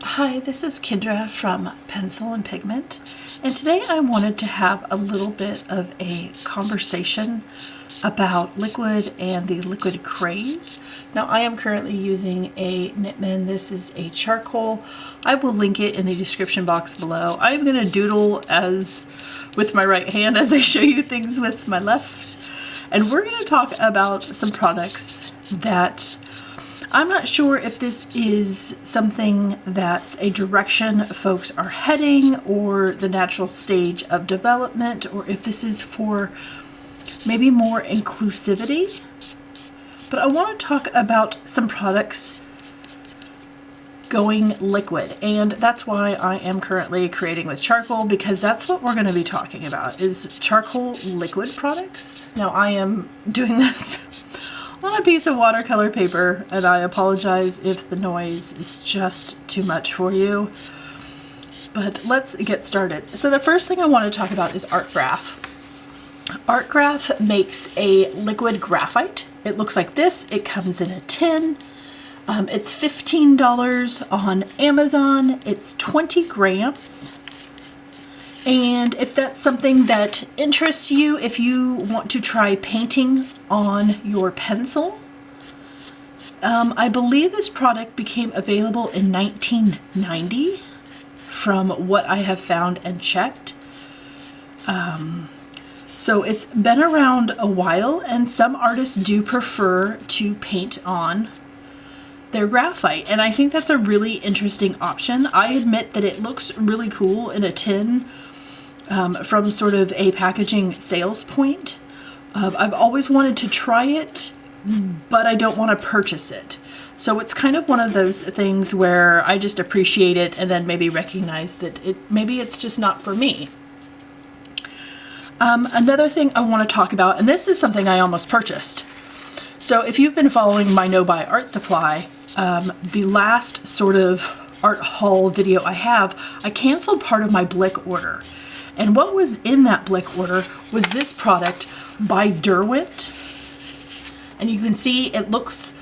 Hi, this is Kendra from Pencil and Pigment, and today I wanted to have a little bit of a conversation about liquid and the liquid craze. Now I am currently using a Knitman. This is a charcoal. I will link it in the description box below. I'm going to doodle with my right hand as I show you things with my left, and we're going to talk about some products that I'm not sure if this is something that's a direction folks are heading or the natural stage of development, or if this is for maybe more inclusivity. But I want to talk about some products going liquid, and that's why I am currently creating with charcoal, because that's what we're going to be talking about is charcoal liquid products. Now I am doing this on a piece of watercolor paper, and I apologize if the noise is just too much for you, but let's get started. So the first thing I want to talk about is Art Graph. Art Graph makes a liquid graphite. It looks like this. It comes in a tin. It's $15 on Amazon. It's 20 grams. And if that's something that interests you, if you want to try painting on your pencil, I believe this product became available in 1990 from what I have found and checked. So it's been around a while, and some artists do prefer to paint on their graphite, and I think that's a really interesting option. I admit that it looks really cool in a tin. From sort of a packaging sales point. I've always wanted to try it, but I don't want to purchase it. So it's kind of one of those things where I just appreciate it and then maybe recognize that maybe it's just not for me. Another thing I want to talk about, and this is something I almost purchased. So if you've been following my No Buy Art Supply, the last sort of art haul video I canceled part of my Blick order. And what was in that Blick order was this product by Derwent. And you can see it looks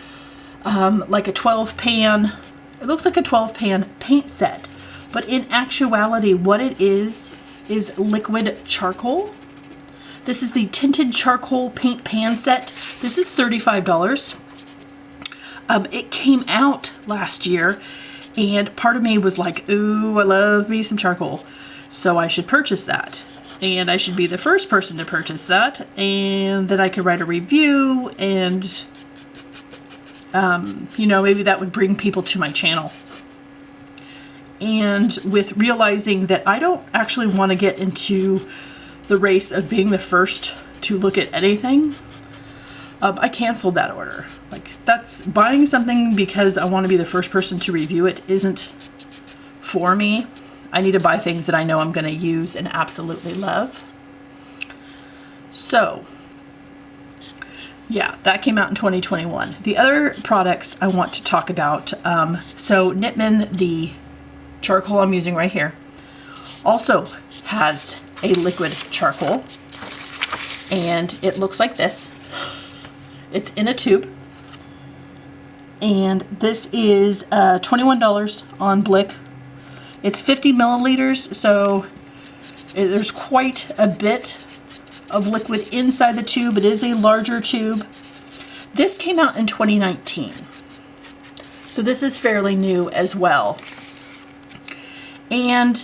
like a 12 pan. It looks like a 12 pan paint set. But in actuality, what it is liquid charcoal. This is the tinted charcoal paint pan set. This is $35. It came out last year, and part of me was like, ooh, I love me some charcoal. So I should purchase that, and I should be the first person to purchase that, and then I could write a review, and maybe that would bring people to my channel. And with realizing that I don't actually want to get into the race of being the first to look at anything, I canceled that order. Like, that's buying something because I want to be the first person to review it isn't for me. I need to buy things that I know I'm going to use and absolutely love. So, yeah, that came out in 2021. The other products I want to talk about, so Knitman, the charcoal I'm using right here, also has a liquid charcoal, and it looks like this. It's in a tube, and this is $21 on Blick. It's 50 milliliters, so there's quite a bit of liquid inside the tube. It is a larger tube. This came out in 2019, so this is fairly new as well. And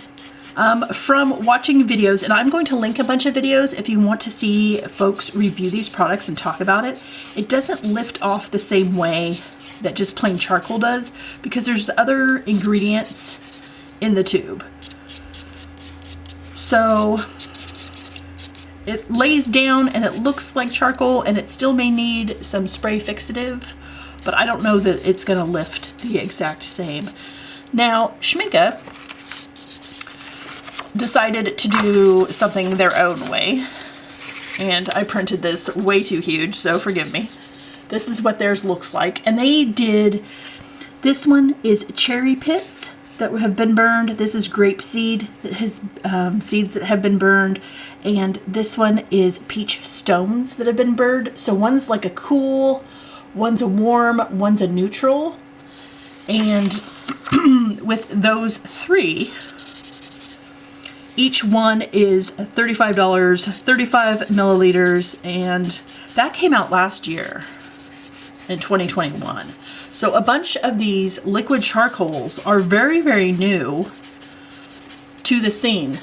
from watching videos, and I'm going to link a bunch of videos if you want to see folks review these products and talk about it, it doesn't lift off the same way that just plain charcoal does, because there's other ingredients in the tube. So it lays down and it looks like charcoal, and it still may need some spray fixative, but I don't know that it's going to lift the exact same. Now, Schminke decided to do something their own way, and I printed this way too huge, so forgive me. This is what theirs looks like, and they did, this one is cherry pits that have been burned. This is grape seed that has seeds that have been burned, and this one is peach stones that have been burned. So one's like a cool, one's a warm, one's a neutral. And with those 3, each one is $35, 35 milliliters, and that came out last year in 2021. So a bunch of these liquid charcoals are very, very new to the scene.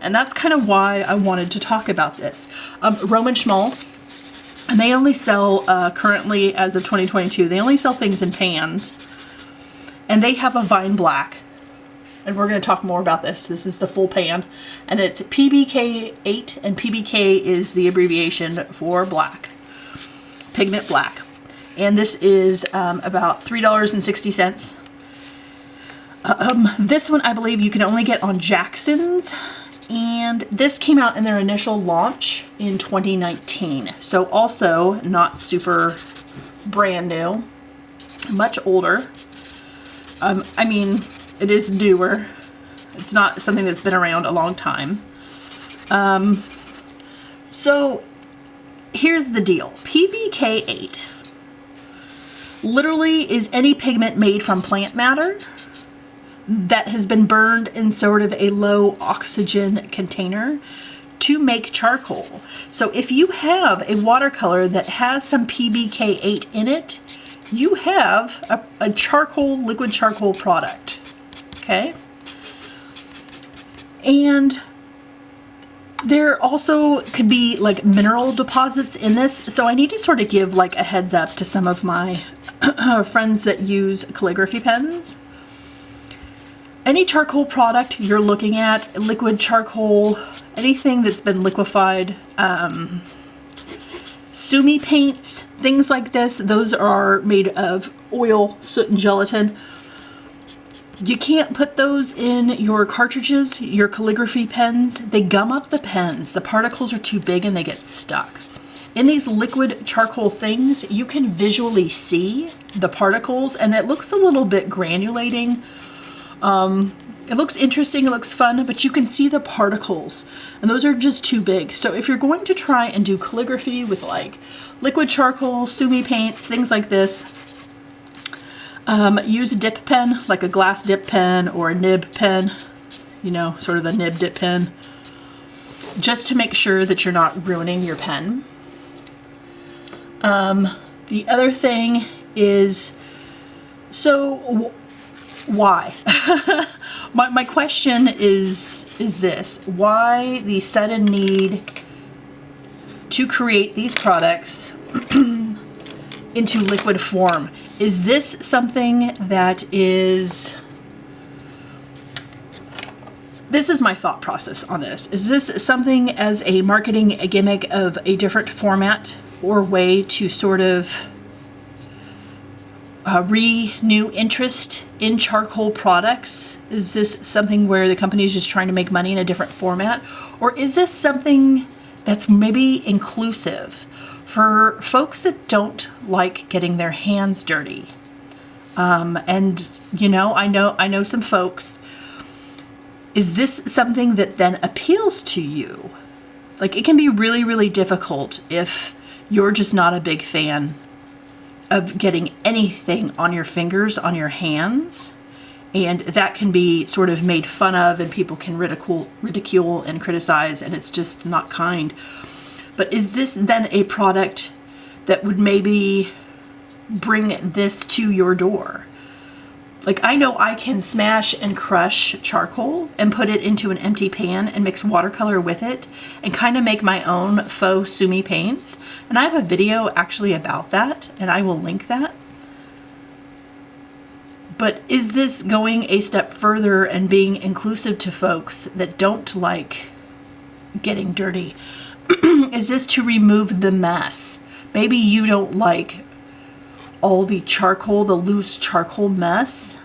And that's kind of why I wanted to talk about this. Roman Schmalz, and they only sell, currently as of 2022, they only sell things in pans. And they have a Vine Black. And we're going to talk more about this. This is the full pan. And it's PBK8, and PBK is the abbreviation for black. Pigment black. And this is about $3.60. This one I believe you can only get on Jackson's. And this came out in their initial launch in 2019. So also not super brand new. Much older. I mean, it is newer. It's not something that's been around a long time. So here's the deal. PBK8 literally is any pigment made from plant matter that has been burned in sort of a low oxygen container to make charcoal. So if you have a watercolor that has some PBK8 in it, you have a charcoal, liquid charcoal product, okay? And there also could be like mineral deposits in this. So I need to sort of give like a heads up to some of my friends that use calligraphy pens. Any charcoal product you're looking at, liquid charcoal, anything that's been liquefied, sumi paints, things like this, those are made of oil, soot, and gelatin. You can't put those in your cartridges, your calligraphy pens. They gum up the pens. The particles are too big and they get stuck. In these liquid charcoal things, you can visually see the particles, and it looks a little bit granulating. It looks interesting, it looks fun, but you can see the particles, and those are just too big. So if you're going to try and do calligraphy with like liquid charcoal, sumi paints, things like this, use a dip pen, like a glass dip pen or a nib pen, you know, sort of the nib dip pen, just to make sure that you're not ruining your pen. The other thing is, so why? my question is this: why the sudden need to create these products into liquid form? Is this something that is... This is my thought process on this. Is this something as a marketing gimmick of a different format or way to sort of renew interest in charcoal products? Is this something where the company is just trying to make money in a different format? Or is this something that's maybe inclusive for folks that don't like getting their hands dirty? And you know, I know some folks. Is this something that then appeals to you? Like, it can be really, really difficult if you're just not a big fan of getting anything on your fingers, on your hands, and that can be sort of made fun of, and people can ridicule and criticize, and it's just not kind. But is this then a product that would maybe bring this to your door? Like, I know I can smash and crush charcoal and put it into an empty pan and mix watercolor with it and kind of make my own faux sumi paints. And I have a video actually about that, and I will link that. But is this going a step further and being inclusive to folks that don't like getting dirty? Is this to remove the mess? Maybe you don't like all the charcoal, the loose charcoal mess.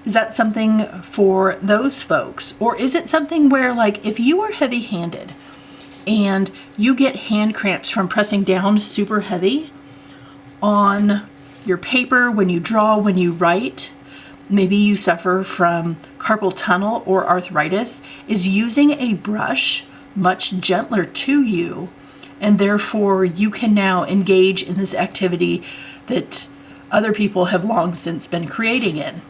Is that something for those folks? Or is it something where, like, if you are heavy-handed and you get hand cramps from pressing down super heavy on your paper when you draw, when you write, maybe you suffer from carpal tunnel or arthritis, is using a brush much gentler to you, and therefore you can now engage in this activity that other people have long since been creating in.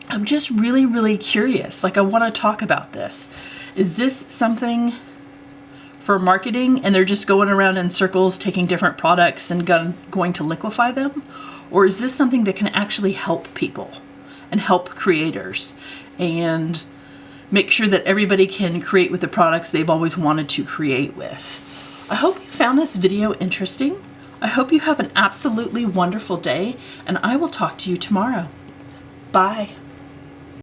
I'm just really, really curious. Like, I want to talk about this. Is this something for marketing and they're just going around in circles taking different products and going to liquefy them? Or is this something that can actually help people and help creators and make sure that everybody can create with the products they've always wanted to create with? I hope you found this video interesting. I hope you have an absolutely wonderful day, and I will talk to you tomorrow. Bye.